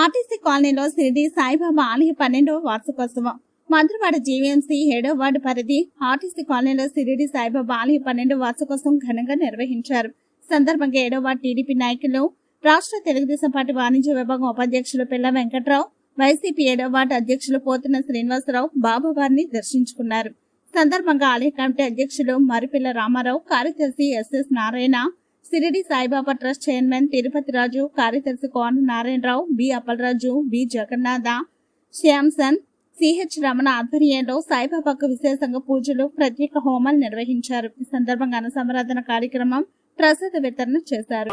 RTC కాలనీలో షిరిడి సాయిబాబా ఆలయ 12వ వార్షికోత్సవం. మధురవాడ జీవీఎంసీ 7వ వార్డు పరిధి ఆర్టీసీ కాలనీలో షిరిడి సాయిబాబా ఆలయ 12వ వార్షికోత్సవం ఘనంగా నిర్వహించారు. సందర్భంగా 7వ వార్డు టీడీపీ నాయకులు, రాష్ట్ర తెలుగుదేశం పార్టీ వాణిజ్య విభాగం ఉపాధ్యక్షులు పిల్ల వెంకట్రావు, వైసీపీ 7వ వార్డు అధ్యక్షులు పోతున్న శ్రీనివాసరావు బాబావారిని దర్శించుకున్నారు. సందర్భంగా ఆలయ కమిటీ అధ్యక్షులు మరిపిల్ల రామారావు, కార్యదర్శి SS Narayana, Shirdi Saibaba trust chairman Tirupati Raju, కార్యదర్శి Kona Narayanarao, B Appalaraju, B Jagannatha, Shyamson, CH Ramana ఆధ్వర్యంలో సాయిబాబాకు విశేషంగా పూజలు, ప్రత్యేక హోమాలు నిర్వహించారు. ఈ సందర్భంగా అన్న సంరాధన కార్యక్రమం, ప్రసాద వితరణ చేశారు.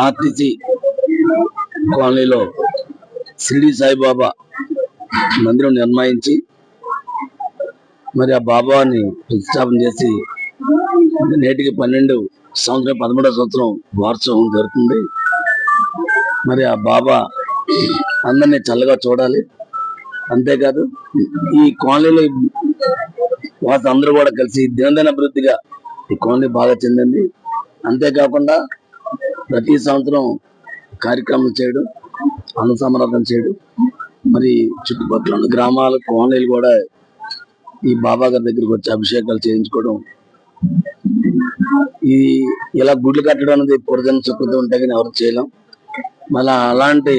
ఆర్టీసీ కాలనీలో షిరిడి సాయిబాబా మందిరం నిర్మించి మరి ఆ బాబాని ప్రతిష్టాపన చేసి నేటికి 12 సంవత్సరం 13వ సంవత్సరం వార్షికం జరుగుతుంది. మరి ఆ బాబా అందరినీ చల్లగా చూడాలి. అంతేకాదు ఈ కాలనీలో అందరూ కూడా కలిసి దినదిన అభివృద్ధిగా ఈ కాలనీ బాగా చెందింది. అంతేకాకుండా ప్రతి సంవత్సరం కార్యక్రమం చేయడం, అన్న సమరాధన చేయడం, మరి చుట్టుపక్కల ఉన్న గ్రామాల కాలనీలు కూడా ఈ బాబా గారి దగ్గరికి వచ్చి అభిషేకాలు చేయించుకోవడం, ఈ ఇలా గుడ్లు కట్టడం అనేది పూర్వజన్మ సుకృతం ఉంటే కానీ ఎవరు చేయలేం. మళ్ళా అలాంటి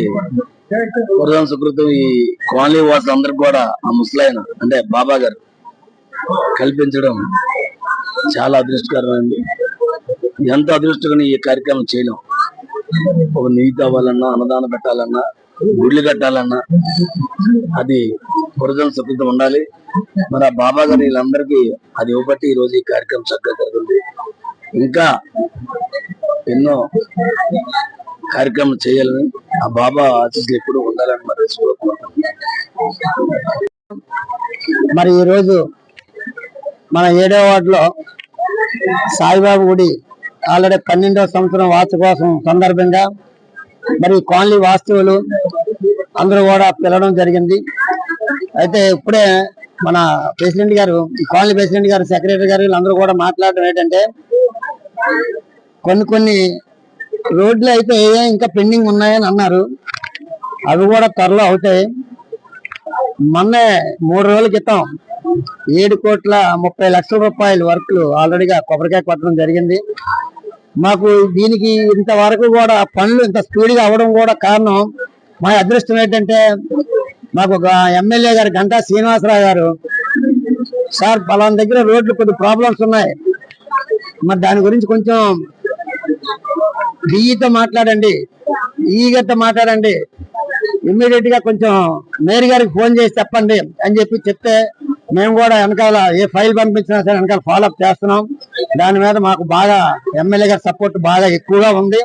పూర్వజన్మ సుకృతం ఈ కాలనీ వాసులు అందరికి కూడా ఆ ముసలాయన అంటే బాబా గారు కల్పించడం చాలా అదృష్టకరమైంది. ఎంత అదృష్టంగా ఈ కార్యక్రమం చేయలేం. ఒక నీతి అవ్వాలన్నా, అన్నదానం పెట్టాలన్నా, గుడ్లు కట్టాలన్నా అది పూర్వజన్మ సుకృతం ఉండాలి. మరి ఆ బాబా గారు వీళ్ళందరికీ అది ఇవ్వబట్టి ఈ రోజు ఈ కార్యక్రమం చక్కగా జరుగుతుంది. ఇంకా ఎన్నో కార్యక్రమం చేయాలని, ఆ బాబా ఆశీస్సులు ఎప్పుడు ఉండాలని మరి ఈరోజు మన 7వ వార్డులో సాయిబాబా గుడి ఆల్రెడీ 12వ సంవత్సరం వార్షికోత్సవం సందర్భంగా మరి కాలనీ వాస్తువులు అందరూ కూడా పిలవడం జరిగింది. అయితే ఇప్పుడే మన ప్రెసిడెంట్ గారు, ఈ కాలనీ ప్రెసిడెంట్ గారు, సెక్రటరీ గారు వీళ్ళందరూ కూడా మాట్లాడడం ఏంటంటే, కొన్ని రోడ్లు అయితే ఇంకా పెండింగ్ ఉన్నాయని అన్నారు. అవి కూడా త్వరలో అవుతాయి. మొన్నే 3 రోజుల క్రితం 7,30,00,000 రూపాయల వర్క్లు ఆల్రెడీగా కొబ్బరికాయ కొట్టడం జరిగింది. మాకు దీనికి ఇంతవరకు కూడా పనులు ఇంత స్పీడ్గా అవ్వడం కూడా కారణం మా అదృష్టం ఏంటంటే, మాకు ఒక ఎమ్మెల్యే గారు గంటా శ్రీనివాసరావు గారు, సార్ పలానా దగ్గర రోడ్లు కొద్ది ప్రాబ్లమ్స్ ఉన్నాయి, మరి దాని గురించి కొంచెం ఈగతో మాట్లాడండి, ఇమ్మీడియట్ గా కొంచెం మేయర్ గారికి ఫోన్ చేసి చెప్పండి అని చెప్తే మేము కూడా వెనకాల ఏ ఫైల్ పంపించినా సరే వెనకాల ఫాలోఅప్ చేస్తున్నాం. దాని మీద మాకు బాగా ఎమ్మెల్యే గారి సపోర్ట్ బాగా ఎక్కువగా ఉంది.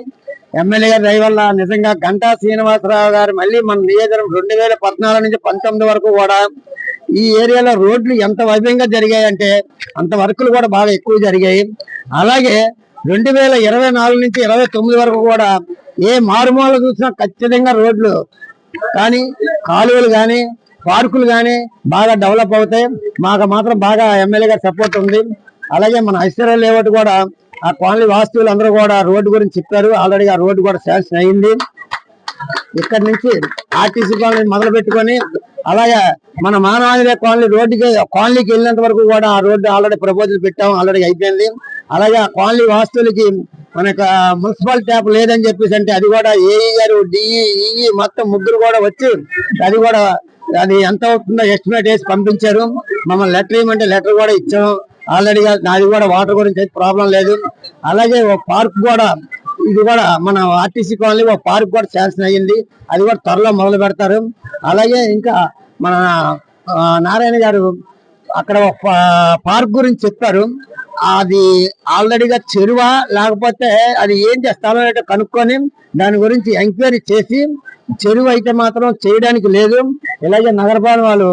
ఎమ్మెల్యే గారి దయ వల్ల నిజంగా గంటా శ్రీనివాసరావు గారు మళ్ళీ మన నియోజకవర్గం 2014 నుంచి 19 వరకు కూడా ఈ ఏరియాలో రోడ్లు ఎంత వైభవంగా జరిగాయంటే అంత వర్కులు కూడా బాగా ఎక్కువ జరిగాయి. అలాగే 2024 నుంచి 29 వరకు కూడా ఏ మారుమూల చూసినా ఖచ్చితంగా రోడ్లు కానీ, కాలువలు కానీ, పార్కులు కానీ బాగా డెవలప్ అవుతాయి. మాకు మాత్రం బాగా ఎమ్మెల్యే గారి సపోర్ట్ ఉంది. అలాగే మన ఐశ్వర్య లేఅవుట్ కూడా ఆ కాలనీ వాస్తువులు అందరూ కూడా రోడ్డు గురించి చెప్పారు. ఆల్రెడీ ఆ రోడ్డు కూడా శాంక్షన్ అయింది. ఇక్కడ నుంచి ఆర్టీసీ కాలనీ మొదలు పెట్టుకొని అలాగే మన మానవాళి కాలనీకి వెళ్ళినంత వరకు కూడా ఆ రోడ్డు ఆల్రెడీ ప్రపోజల్ పెట్టాము, ఆల్రెడీ అయిపోయింది. అలాగే ఆ కాలనీ వాస్తులకి మనకు మున్సిపల్ ట్యాప్ లేదని చెప్పేసి అంటే అది కూడా ఏఈ గారు డిఈ మొత్తం ముగ్గురు కూడా వచ్చి అది ఎంత అవుతుందో ఎస్టిమేట్ వేసి పంపించారు. మమ్మల్ని లెటర్ ఇవ్వమంటే లెటర్ కూడా ఇచ్చాము ఆల్రెడీ. నాది కూడా వాటర్ గురించి ప్రాబ్లం లేదు. అలాగే ఒక పార్క్ కూడా, ఇది కూడా మన ఆర్టీసీ కాలనీ ఒక పార్క్ కూడా శాంక్షన్ అయ్యింది, అది కూడా త్వరలో మొదలు పెడతారు. అలాగే ఇంకా మన నారాయణ గారు అక్కడ ఒక పార్క్ గురించి చెప్పారు. అది ఆల్రెడీగా చెరువా లేకపోతే అది ఏంటి స్థలం ఏంటో కనుక్కొని దాని గురించి ఎంక్వైరీ చేసి, చెరువు అయితే మాత్రం చేయడానికి లేదు. ఇలాగే నగరపాలన వాళ్ళు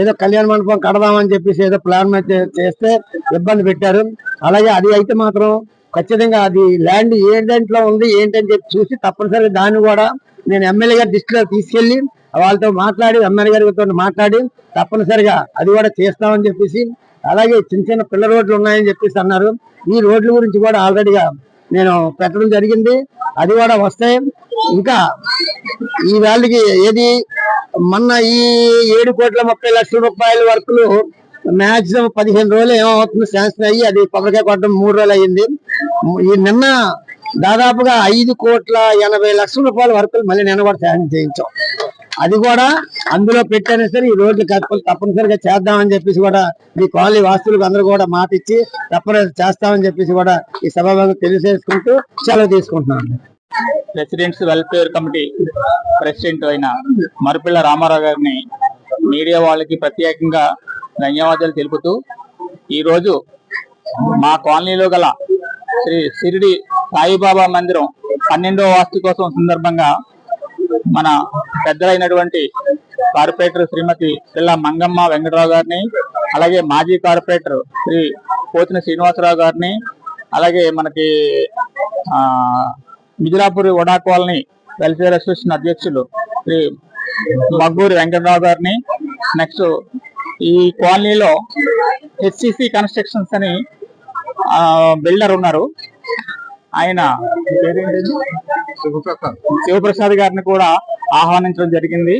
ఏదో కళ్యాణ మండపం కడదామని చెప్పేసి ఏదో ప్లాన్ చేస్తే ఇబ్బంది పెట్టారు. అలాగే అది అయితే మాత్రం ఖచ్చితంగా అది ల్యాండ్ ఏ దాంట్లో ఉంది ఏంటని చెప్పి చూసి తప్పనిసరిగా దాన్ని కూడా నేను ఎమ్మెల్యే గారి దృష్టిలో తీసుకెళ్లి వాళ్ళతో మాట్లాడి ఎమ్మెల్యే గారితో మాట్లాడి తప్పనిసరిగా అది కూడా చేస్తామని చెప్పేసి, అలాగే చిన్న చిన్న పిల్ల రోడ్లు ఉన్నాయని చెప్పేసి అన్నారు. ఈ రోడ్ల గురించి కూడా ఆల్రెడీగా నేను పెట్టడం జరిగింది, అది కూడా వస్తాయి. ఇంకా ఈ వాళ్ళకి ఏది మొన్న ఈ 7,30,00,000 రూపాయల వర్కులు మాక్సిమం 15 రోజులు ఏమవుతుంది శాంక్షన్ అయ్యి అది కొబ్బరికాయ కొట్టడం 3 రోజులు అయ్యింది. ఈ నిన్న దాదాపుగా 5,80,00,000 రూపాయల వర్కులు మళ్ళీ నిన్న కూడా శాంక్షన్ చేయించాం. అది కూడా అందులో పెట్టైనా సరే ఈ రోడ్లు తప్పనిసరిగా చేద్దామని చెప్పేసి కూడా మీ కాలనీ వాస్తులకు అందరూ కూడా మాట ఇచ్చి తప్పనిసరి చేస్తామని చెప్పేసి కూడా ఈ సభాభంగా తెలియజేసుకుంటూ సెలవు తీసుకుంటున్నాను. రెసిడెంట్స్ వెల్ఫేర్ కమిటీ ప్రెసిడెంట్ అయిన మరుపిల్ల రామారావు గారిని మీడియా వాళ్ళకి ప్రత్యేకంగా ధన్యవాదాలు తెలుపుతూ, ఈరోజు మా కాలనీలో గల శ్రీ షిరిడి సాయిబాబా మందిరం 12వ వార్షికోత్సవం సందర్భంగా మన పెద్దలైనటువంటి కార్పొరేటర్ శ్రీమతి పిల్ల మంగమ్మ వెంకటరావు గారిని, అలాగే మాజీ కార్పొరేటర్ శ్రీ పోతిన శ్రీనివాసరావు గారిని, అలాగే మనకి మిదిలాపూరి వడా కాలనీ వెల్ఫేర్ అసోసియేషన్ అధ్యక్షులు శ్రీ మగ్గూరి వెంకటరావు గారిని, నెక్స్ట్ ఈ కాలనీలో హెచ్సిసి కన్స్ట్రక్షన్స్ అని బిల్డర్ ఉన్నారు, ఆయన శివప్రసాద్ గారిని కూడా ఆహ్వానించడం జరిగింది.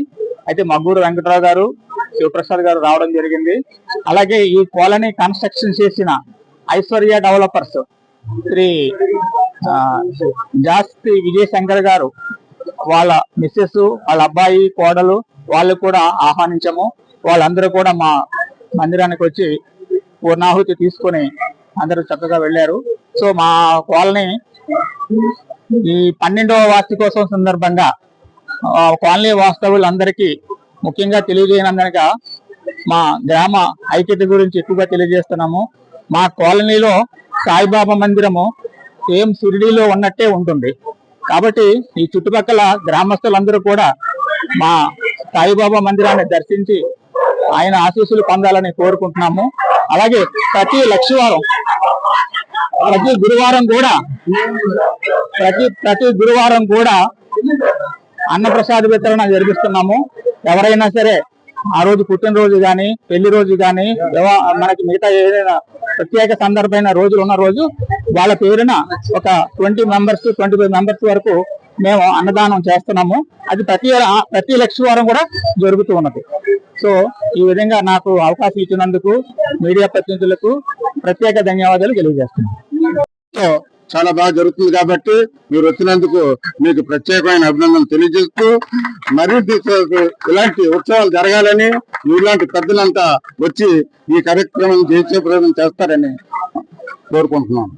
అయితే మగ్గూరు వెంకటరావు గారు, శివప్రసాద్ గారు రావడం జరిగింది. అలాగే ఈ కాలనీ కన్స్ట్రక్షన్ చేసిన ఐశ్వర్య డెవలపర్స్ శ్రీ జాస్తి విజయశంకర్ గారు, వాళ్ళ మిస్సెస్, వాళ్ళ అబ్బాయి, కోడలు వాళ్ళు కూడా ఆహ్వానించాము. వాళ్ళందరూ కూడా మా మందిరానికి వచ్చి పూర్ణాహుతి తీసుకొని అందరూ చక్కగా వెళ్ళారు. సో మా కాలనీ ఈ 12వ వార్షికోత్సవం సందర్భంగా కాలనీ వాస్తవులందరికీ ముఖ్యంగా తెలియజేయనందనగా మా గ్రామ ఐక్యత గురించి ఎక్కువగా తెలియజేస్తున్నాము. మా కాలనీలో సాయిబాబా మందిరము సేమ్ షిరిడీలో ఉన్నట్టే ఉంటుంది. కాబట్టి ఈ చుట్టుపక్కల గ్రామస్తులందరూ కూడా మా సాయిబాబా మందిరాన్ని దర్శించి ఆయన ఆశీస్సులు పొందాలని కోరుకుంటున్నాము. అలాగే ప్రతి గురువారం కూడా అన్నప్రసాద వితరణ జరిపిస్తున్నాము. ఎవరైనా సరే ఆ రోజు పుట్టినరోజు కానీ, పెళ్లి రోజు కానీ, మనకి మిగతా ఏదైనా ప్రత్యేక సందర్భమైన రోజులు ఉన్న రోజు వాళ్ళ పేరున ఒక 20 మెంబర్స్ 25 మెంబర్స్ వరకు మేము అన్నదానం చేస్తున్నాము. అది ప్రతి లక్షవారం కూడా జరుగుతూ ఉన్నది. సో ఈ విధంగా నాకు అవకాశం ఇచ్చినందుకు మీడియా ప్రతినిధులకు ప్రత్యేక ధన్యవాదాలు తెలియజేస్తున్నాను. చాలా బాగా జరుగుతుంది కాబట్టి మీరు వచ్చినందుకు మీకు ప్రత్యేకమైన అభినందనలు తెలియజేస్తూ, మరింత ఇలాంటి ఉత్సవాలు జరగాలని ఇలాంటి పెద్దలంతా వచ్చి ఈ కార్యక్రమం చేసే ప్రయత్నం చేస్తారని కోరుకుంటున్నాను.